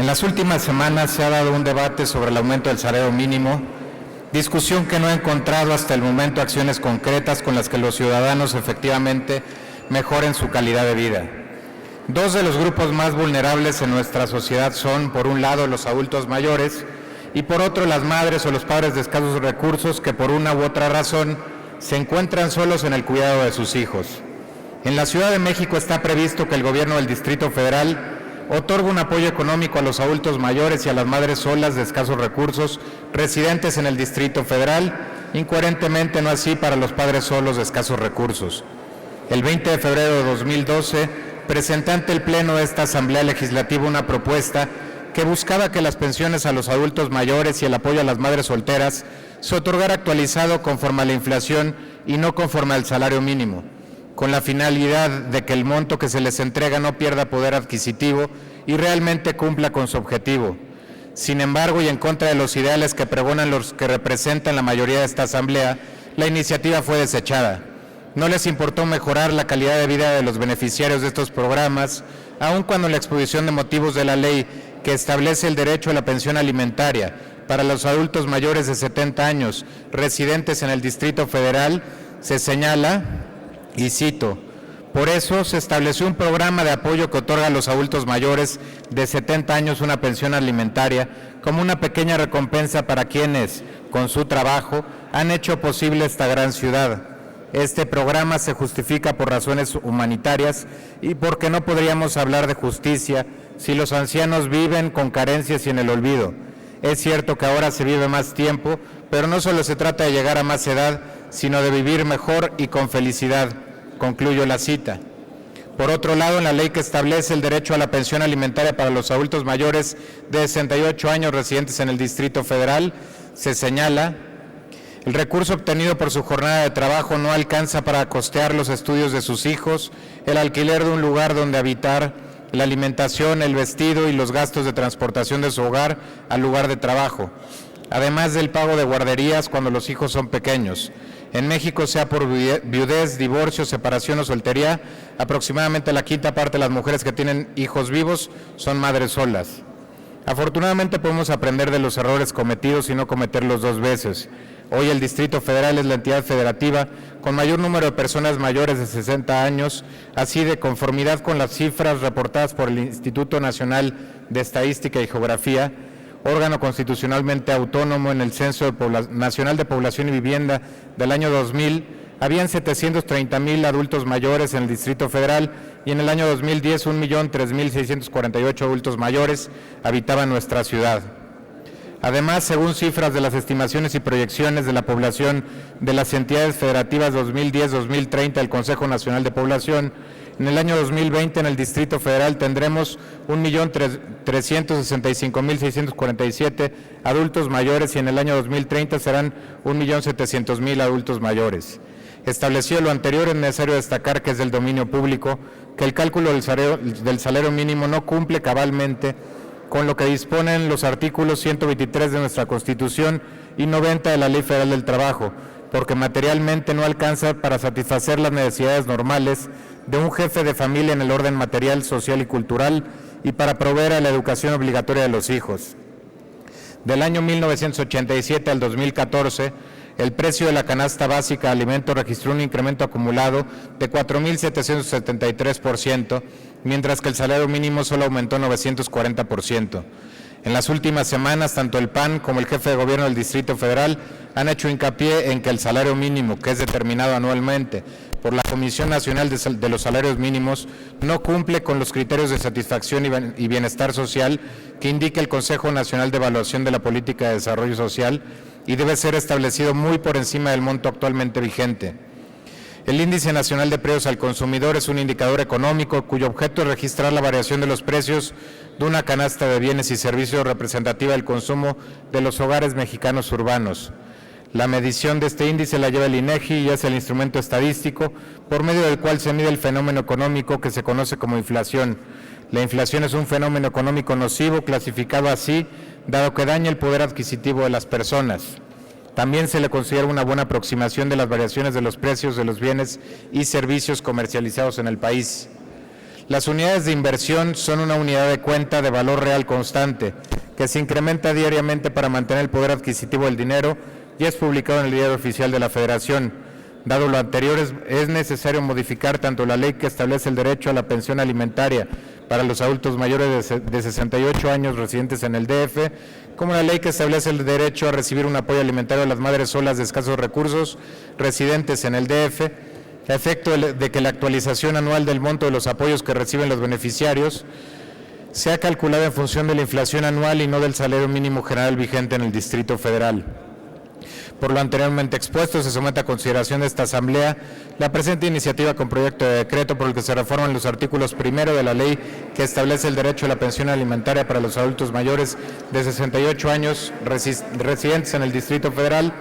En las últimas semanas se ha dado un debate sobre el aumento del salario mínimo, discusión que no ha encontrado hasta el momento acciones concretas con las que los ciudadanos efectivamente mejoren su calidad de vida. Dos de los grupos más vulnerables en nuestra sociedad son, por un lado, los adultos mayores y por otro, las madres o los padres de escasos recursos que por una u otra razón se encuentran solos en el cuidado de sus hijos. En la Ciudad de México está previsto que el gobierno del Distrito Federal otorga un apoyo económico a los adultos mayores y a las madres solas de escasos recursos residentes en el Distrito Federal, incoherentemente no así para los padres solos de escasos recursos. El 20 de febrero de 2012, presenté ante el Pleno de esta Asamblea Legislativa una propuesta que buscaba que las pensiones a los adultos mayores y el apoyo a las madres solteras se otorgara actualizado conforme a la inflación y no conforme al salario mínimo, con la finalidad de que el monto que se les entrega no pierda poder adquisitivo y realmente cumpla con su objetivo. Sin embargo, y en contra de los ideales que pregonan los que representan la mayoría de esta Asamblea, la iniciativa fue desechada. No les importó mejorar la calidad de vida de los beneficiarios de estos programas, aun cuando en la exposición de motivos de la ley que establece el derecho a la pensión alimentaria para los adultos mayores de 70 años residentes en el Distrito Federal se señala, y cito: por eso se estableció un programa de apoyo que otorga a los adultos mayores de 70 años una pensión alimentaria como una pequeña recompensa para quienes, con su trabajo, han hecho posible esta gran ciudad. Este programa se justifica por razones humanitarias y porque no podríamos hablar de justicia si los ancianos viven con carencias y en el olvido. Es cierto que ahora se vive más tiempo, pero no solo se trata de llegar a más edad, sino de vivir mejor y con felicidad. Concluyo la cita. Por otro lado, en la ley que establece el derecho a la pensión alimentaria para los adultos mayores de 68 años residentes en el Distrito Federal, se señala: el recurso obtenido por su jornada de trabajo no alcanza para costear los estudios de sus hijos, el alquiler de un lugar donde habitar, la alimentación, el vestido y los gastos de transportación de su hogar al lugar de trabajo, además del pago de guarderías cuando los hijos son pequeños. En México, sea por viudez, divorcio, separación o soltería, aproximadamente la quinta parte de las mujeres que tienen hijos vivos son madres solas. Afortunadamente podemos aprender de los errores cometidos y no cometerlos dos veces. Hoy el Distrito Federal es la entidad federativa con mayor número de personas mayores de 60 años, así de conformidad con las cifras reportadas por el Instituto Nacional de Estadística y Geografía, órgano constitucionalmente autónomo. En el Censo Nacional de Población y Vivienda del año 2000, habían 730,000 adultos mayores en el Distrito Federal y en el año 2010 1,003,648 adultos mayores habitaban nuestra ciudad. Además, según cifras de las estimaciones y proyecciones de la población de las entidades federativas 2010-2030 del Consejo Nacional de Población, en el año 2020 en el Distrito Federal tendremos 1,365,647 adultos mayores y en el año 2030 serán 1,700,000 adultos mayores. Establecido lo anterior, es necesario destacar que es del dominio público que el cálculo del salario mínimo no cumple cabalmente con lo que disponen los artículos 123 de nuestra Constitución y 90 de la Ley Federal del Trabajo, porque materialmente no alcanza para satisfacer las necesidades normales de un jefe de familia en el orden material, social y cultural y para proveer a la educación obligatoria de los hijos. Del año 1987 al 2014, el precio de la canasta básica de alimentos registró un incremento acumulado de 4,773%, mientras que el salario mínimo solo aumentó 940%. En las últimas semanas, tanto el PAN como el jefe de gobierno del Distrito Federal han hecho hincapié en que el salario mínimo, que es determinado anualmente por la Comisión Nacional de los Salarios Mínimos, no cumple con los criterios de satisfacción y bienestar social que indica el Consejo Nacional de Evaluación de la Política de Desarrollo Social y debe ser establecido muy por encima del monto actualmente vigente. El Índice Nacional de Precios al Consumidor es un indicador económico cuyo objeto es registrar la variación de los precios de una canasta de bienes y servicios representativa del consumo de los hogares mexicanos urbanos. La medición de este índice la lleva el INEGI y es el instrumento estadístico por medio del cual se mide el fenómeno económico que se conoce como inflación. La inflación es un fenómeno económico nocivo, clasificado así, dado que daña el poder adquisitivo de las personas. También se le considera una buena aproximación de las variaciones de los precios de los bienes y servicios comercializados en el país. Las unidades de inversión son una unidad de cuenta de valor real constante, que se incrementa diariamente para mantener el poder adquisitivo del dinero y es publicado en el Diario Oficial de la Federación. Dado lo anterior, es necesario modificar tanto la ley que establece el derecho a la pensión alimentaria para los adultos mayores de 68 años residentes en el DF, como la ley que establece el derecho a recibir un apoyo alimentario a las madres solas de escasos recursos residentes en el DF, a efecto de que la actualización anual del monto de los apoyos que reciben los beneficiarios sea calculada en función de la inflación anual y no del salario mínimo general vigente en el Distrito Federal. Por lo anteriormente expuesto, se somete a consideración de esta Asamblea la presente iniciativa con proyecto de decreto por el que se reforman los artículos 1 de la ley que establece el derecho a la pensión alimentaria para los adultos mayores de 68 años residentes en el Distrito Federal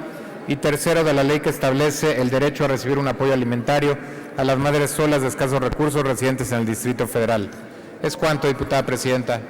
y 3 de la ley que establece el derecho a recibir un apoyo alimentario a las madres solas de escasos recursos residentes en el Distrito Federal. Es cuanto, diputada presidenta.